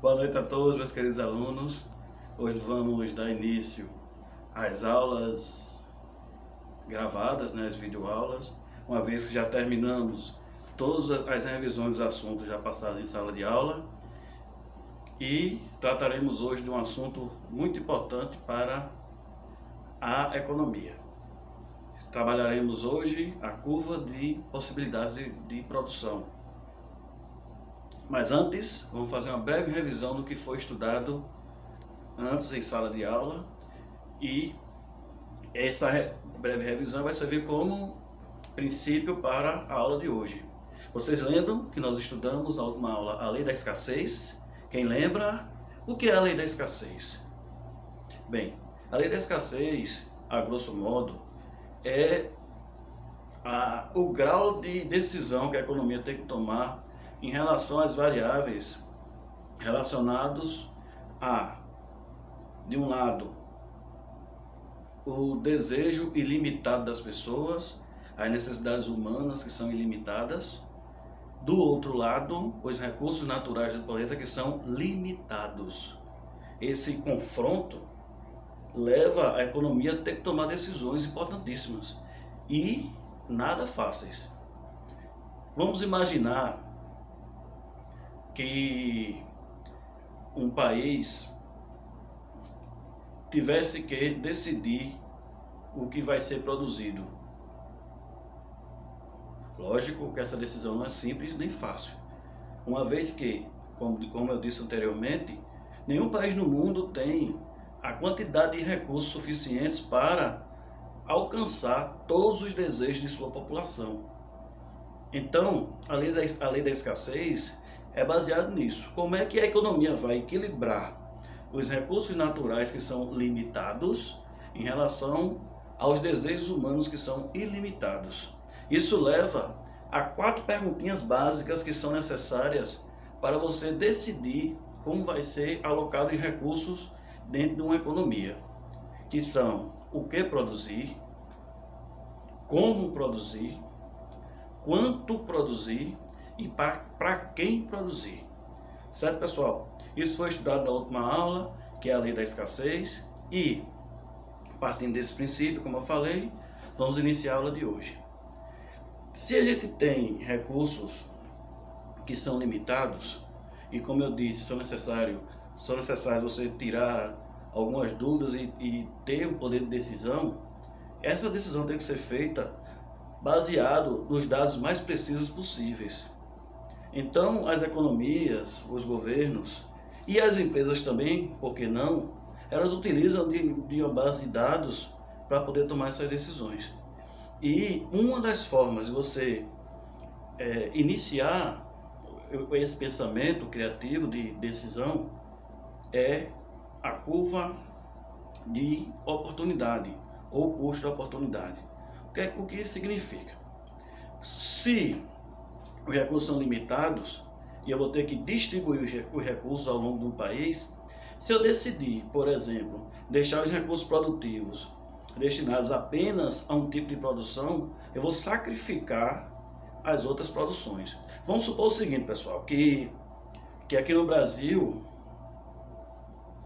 Boa noite a todos, meus queridos alunos. Hoje vamos dar início às aulas gravadas, as videoaulas, uma vez que já terminamos todas as revisões dos assuntos já passados em sala de aula, e trataremos hoje de um assunto muito importante para a economia. Trabalharemos hoje a curva de possibilidades de produção. Mas antes, vamos fazer uma breve revisão do que foi estudado antes em sala de aula, e essa breve revisão vai servir como princípio para a aula de hoje. Vocês lembram que nós estudamos na última aula a lei da escassez? Quem lembra? O que é a lei da escassez? Bem, a lei da escassez, a grosso modo, é o grau de decisão que a economia tem que tomar em relação às variáveis relacionados a, de um lado, o desejo ilimitado das pessoas, as necessidades humanas que são ilimitadas, do outro lado, os recursos naturais do planeta que são limitados. Esse confronto leva a economia a ter que tomar decisões importantíssimas e nada fáceis. Vamos imaginar que um país tivesse que decidir o que vai ser produzido. Lógico que essa decisão não é simples nem fácil, uma vez que, como eu disse anteriormente, nenhum país no mundo tem a quantidade de recursos suficientes para alcançar todos os desejos de sua população. Então, a lei da escassez é baseado nisso. Como é que a economia vai equilibrar os recursos naturais que são limitados em relação aos desejos humanos que são ilimitados? Isso leva a 4 perguntinhas básicas que são necessárias para você decidir como vai ser alocado os recursos dentro de uma economia, que são o que produzir, como produzir, quanto produzir e para quem produzir. Certo, pessoal? Isso foi estudado na última aula, que é a lei da escassez, e partindo desse princípio, como eu falei, vamos iniciar a aula de hoje. Se a gente tem recursos que são limitados, e como eu disse, são necessários você tirar algumas dúvidas e ter um poder de decisão, essa decisão tem que ser feita baseado nos dados mais precisos possíveis. Então, as economias, os governos e as empresas também, por que não, elas utilizam de uma base de dados para poder tomar essas decisões. E uma das formas de você iniciar esse pensamento criativo de decisão é a curva de oportunidade, ou custo de oportunidade. O que isso significa? Se os recursos são limitados e eu vou ter que distribuir os recursos ao longo do país, se eu decidir, por exemplo, deixar os recursos produtivos destinados apenas a um tipo de produção, eu vou sacrificar as outras produções. Vamos supor o seguinte, pessoal, que aqui no Brasil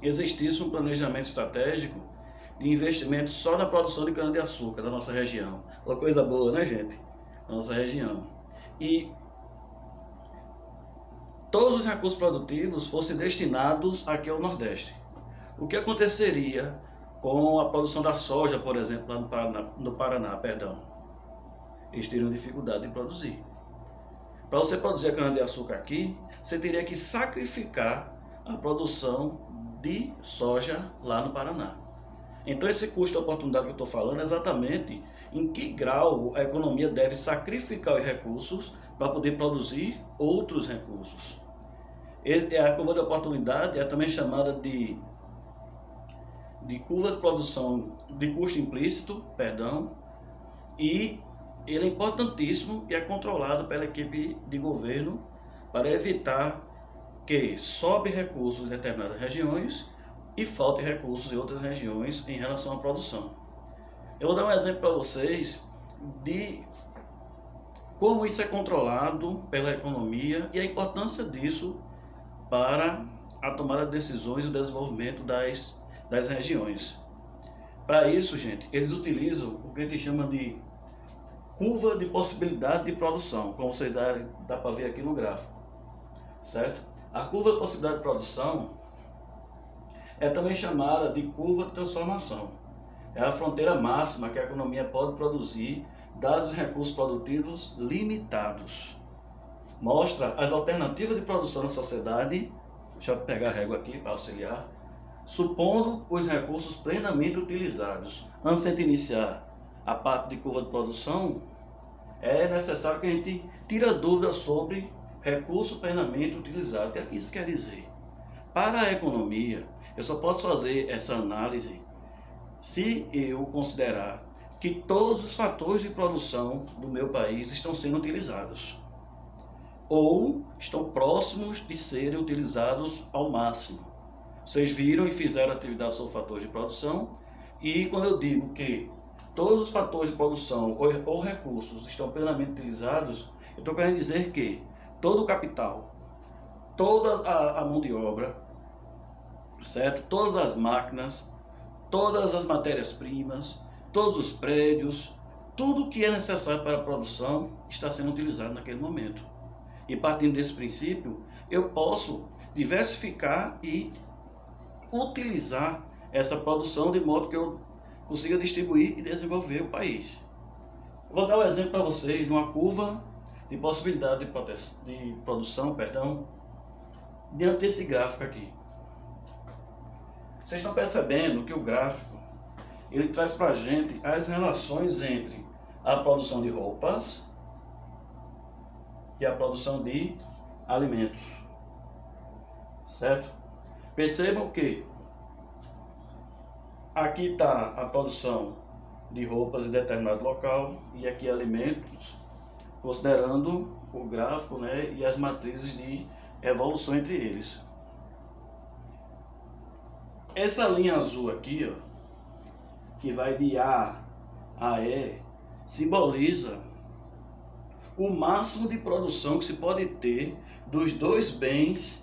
existisse um planejamento estratégico de investimento só na produção de cana-de-açúcar da nossa região. Uma coisa boa, né, gente? Da nossa região. E todos os recursos produtivos fossem destinados aqui ao Nordeste. O que aconteceria com a produção da soja, por exemplo, lá no Paraná, Eles teriam dificuldade de produzir. Para você produzir a cana-de-açúcar aqui, você teria que sacrificar a produção de soja lá no Paraná. Então, esse custo de oportunidade que eu estou falando é exatamente em que grau a economia deve sacrificar os recursos para poder produzir outros recursos. A curva de oportunidade é também chamada de curva de produção de custo implícito, e ele é importantíssimo e é controlado pela equipe de governo para evitar que sobe recursos em determinadas regiões e falte recursos em outras regiões em relação à produção. Eu vou dar um exemplo para vocês de como isso é controlado pela economia e a importância disso para a tomada de decisões e o desenvolvimento das regiões. Para isso, gente, eles utilizam o que a gente chama de curva de possibilidade de produção, como vocês dá para ver aqui no gráfico, certo? A curva de possibilidade de produção é também chamada de curva de transformação. É a fronteira máxima que a economia pode produzir, dados os recursos produtivos limitados. Mostra as alternativas de produção na sociedade, deixa eu pegar a régua aqui para auxiliar, supondo os recursos plenamente utilizados. Antes de iniciar a parte de curva de produção, é necessário que a gente tire dúvidas sobre recurso plenamente utilizado. O que é que isso quer dizer? Para a economia, eu só posso fazer essa análise se eu considerar que todos os fatores de produção do meu país estão sendo utilizados ou estão próximos de serem utilizados ao máximo. Vocês viram e fizeram atividade sobre fatores de produção, e quando eu digo que todos os fatores de produção ou recursos estão plenamente utilizados, eu estou querendo dizer que todo o capital, toda a mão de obra, certo? Todas as máquinas, todas as matérias-primas, todos os prédios, tudo que é necessário para a produção está sendo utilizado naquele momento. E partindo desse princípio, eu posso diversificar e utilizar essa produção de modo que eu consiga distribuir e desenvolver o país. Vou dar um exemplo para vocês de uma curva de possibilidade de produção, diante desse gráfico aqui. Vocês estão percebendo que o gráfico ele traz para a gente as relações entre a produção de roupas e a produção de alimentos, certo? Percebam que aqui está a produção de roupas em determinado local e aqui alimentos, considerando o gráfico, né, e as matrizes de evolução entre eles. Essa linha azul aqui, ó, que vai de A a E, simboliza o máximo de produção que se pode ter dos dois bens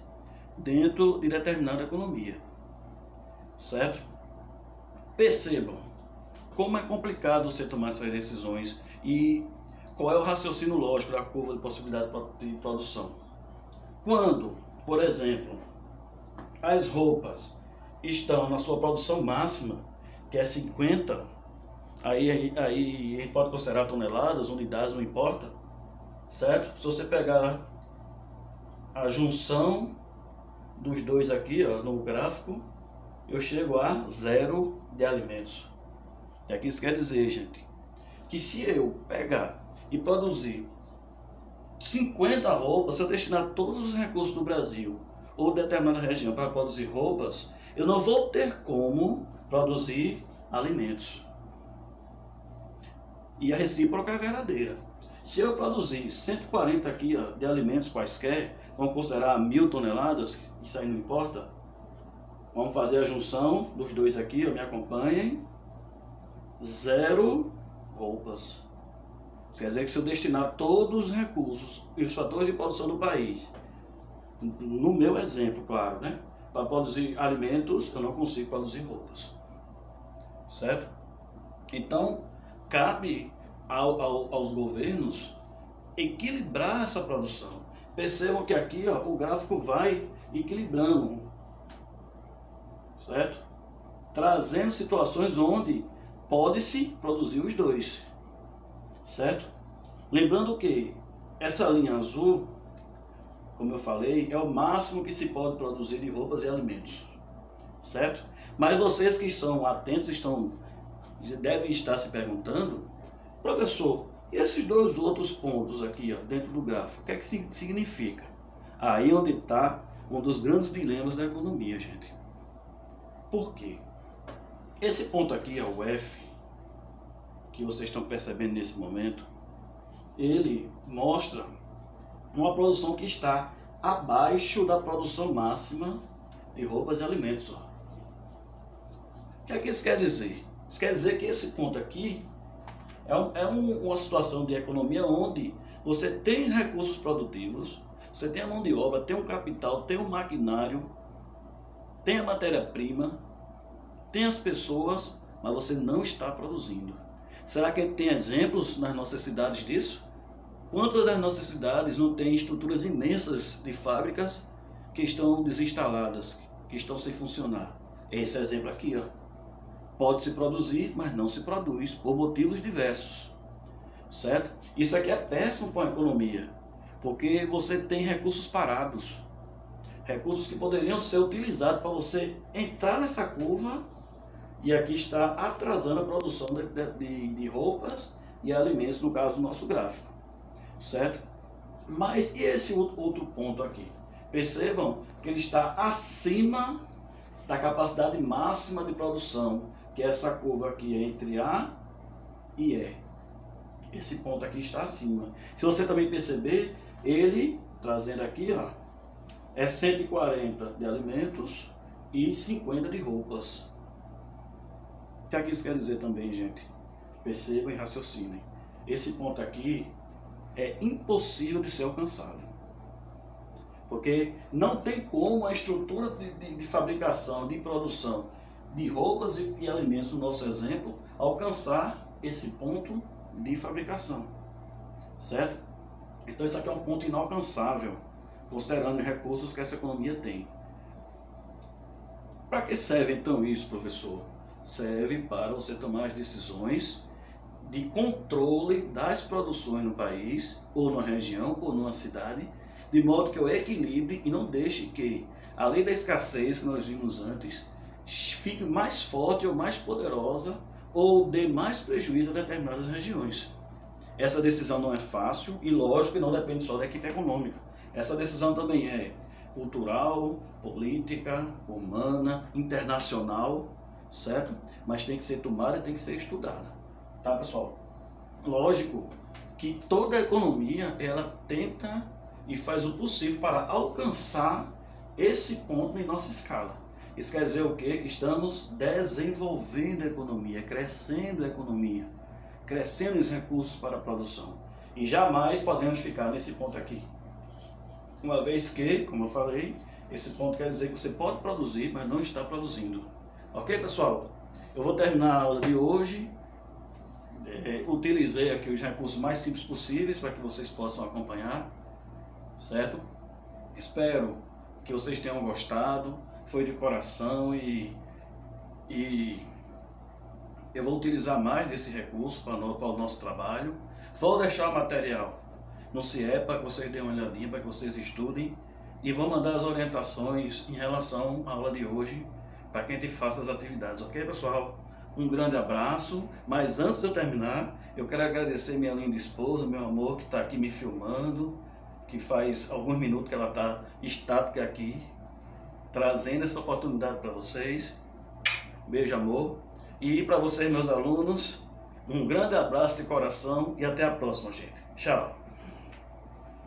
dentro de determinada economia, certo? Percebam como é complicado você tomar essas decisões e qual é o raciocínio lógico da curva de possibilidade de produção. Quando, por exemplo, as roupas estão na sua produção máxima, que é 50, aí a gente pode considerar toneladas, unidades, não importa, certo? Se você pegar a junção dos dois aqui, ó, no gráfico, eu chego a 0 de alimentos. E aqui isso quer dizer, gente, que se eu pegar e produzir 50 roupas, se eu destinar todos os recursos do Brasil ou determinada região para produzir roupas, eu não vou ter como produzir alimentos. E a recíproca é verdadeira. Se eu produzir 140 aqui, ó, de alimentos quaisquer, vamos considerar 1000 toneladas, isso aí não importa. Vamos fazer a junção dos dois aqui, ó, me acompanhem. 0 roupas. Isso quer dizer que se eu destinar todos os recursos e os fatores de produção do país, no meu exemplo, claro, né, para produzir alimentos, eu não consigo produzir roupas. Certo? Então, cabe aos governos equilibrar essa produção. Percebam que aqui, ó, o gráfico vai equilibrando, certo? Trazendo situações onde pode-se produzir os dois, certo? Lembrando que essa linha azul, como eu falei, é o máximo que se pode produzir de roupas e alimentos, certo? Mas vocês que estão atentos devem estar se perguntando: professor, e esses dois outros pontos aqui, ó, dentro do gráfico, o que é que significa? Aí onde está um dos grandes dilemas da economia, gente. Por quê? Esse ponto aqui, ó, o F, que vocês estão percebendo nesse momento, ele mostra uma produção que está abaixo da produção máxima de roupas e alimentos. Ó. O que é que isso quer dizer? Isso quer dizer que esse ponto aqui uma situação de economia onde você tem recursos produtivos, você tem a mão de obra, tem um capital, tem um maquinário, tem a matéria-prima, tem as pessoas, mas você não está produzindo. Será que tem exemplos nas nossas cidades disso? Quantas das nossas cidades não têm estruturas imensas de fábricas que estão desinstaladas, que estão sem funcionar? Esse exemplo aqui, ó. Pode se produzir, mas não se produz, por motivos diversos. Certo? Isso aqui é péssimo para a economia, porque você tem recursos parados. Recursos que poderiam ser utilizados para você entrar nessa curva e aqui está atrasando a produção de roupas e alimentos, no caso do nosso gráfico. Certo? Mas e esse outro ponto aqui? Percebam que ele está acima da capacidade máxima de produção, que é essa curva aqui entre A e E. Esse ponto aqui está acima. Se você também perceber, ele, trazendo aqui, ó, é 140 de alimentos e 50 de roupas. O que isso quer dizer também, gente? Percebam e raciocinem. Esse ponto aqui é impossível de ser alcançado. Porque não tem como a estrutura de fabricação, de produção de roupas e alimentos, no nosso exemplo, alcançar esse ponto de fabricação. Certo? Então isso aqui é um ponto inalcançável, considerando os recursos que essa economia tem. Para que serve então isso, professor? Serve para você tomar as decisões de controle das produções no país, ou numa região, ou numa cidade, de modo que eu equilibre e não deixe que a lei da escassez que nós vimos antes fique mais forte ou mais poderosa ou dê mais prejuízo a determinadas regiões. Essa decisão não é fácil e lógico que não depende só da equipe econômica. Essa decisão também é cultural, política, humana, internacional, certo? Mas tem que ser tomada e tem que ser estudada. Tá, pessoal? Lógico que toda a economia, ela tenta e faz o possível para alcançar esse ponto em nossa escala. Isso quer dizer o quê? Que estamos desenvolvendo a economia, crescendo a economia, crescendo os recursos para a produção. E jamais podemos ficar nesse ponto aqui. Uma vez que, como eu falei, esse ponto quer dizer que você pode produzir, mas não está produzindo. Ok, pessoal? Eu vou terminar a aula de hoje. Utilizei aqui os recursos mais simples possíveis para que vocês possam acompanhar. Certo? Espero que vocês tenham gostado. Foi de coração e eu vou utilizar mais desse recurso para o nosso trabalho. Vou deixar o material no CIE para que vocês deem uma olhadinha, para que vocês estudem. E vou mandar as orientações em relação à aula de hoje, para que a gente faça as atividades. Ok, pessoal? Um grande abraço. Mas antes de eu terminar, eu quero agradecer minha linda esposa, meu amor, que está aqui me filmando, que faz alguns minutos que ela está estática aqui, trazendo essa oportunidade para vocês. Beijo, amor. E para vocês, meus alunos, um grande abraço de coração e até a próxima, gente. Tchau.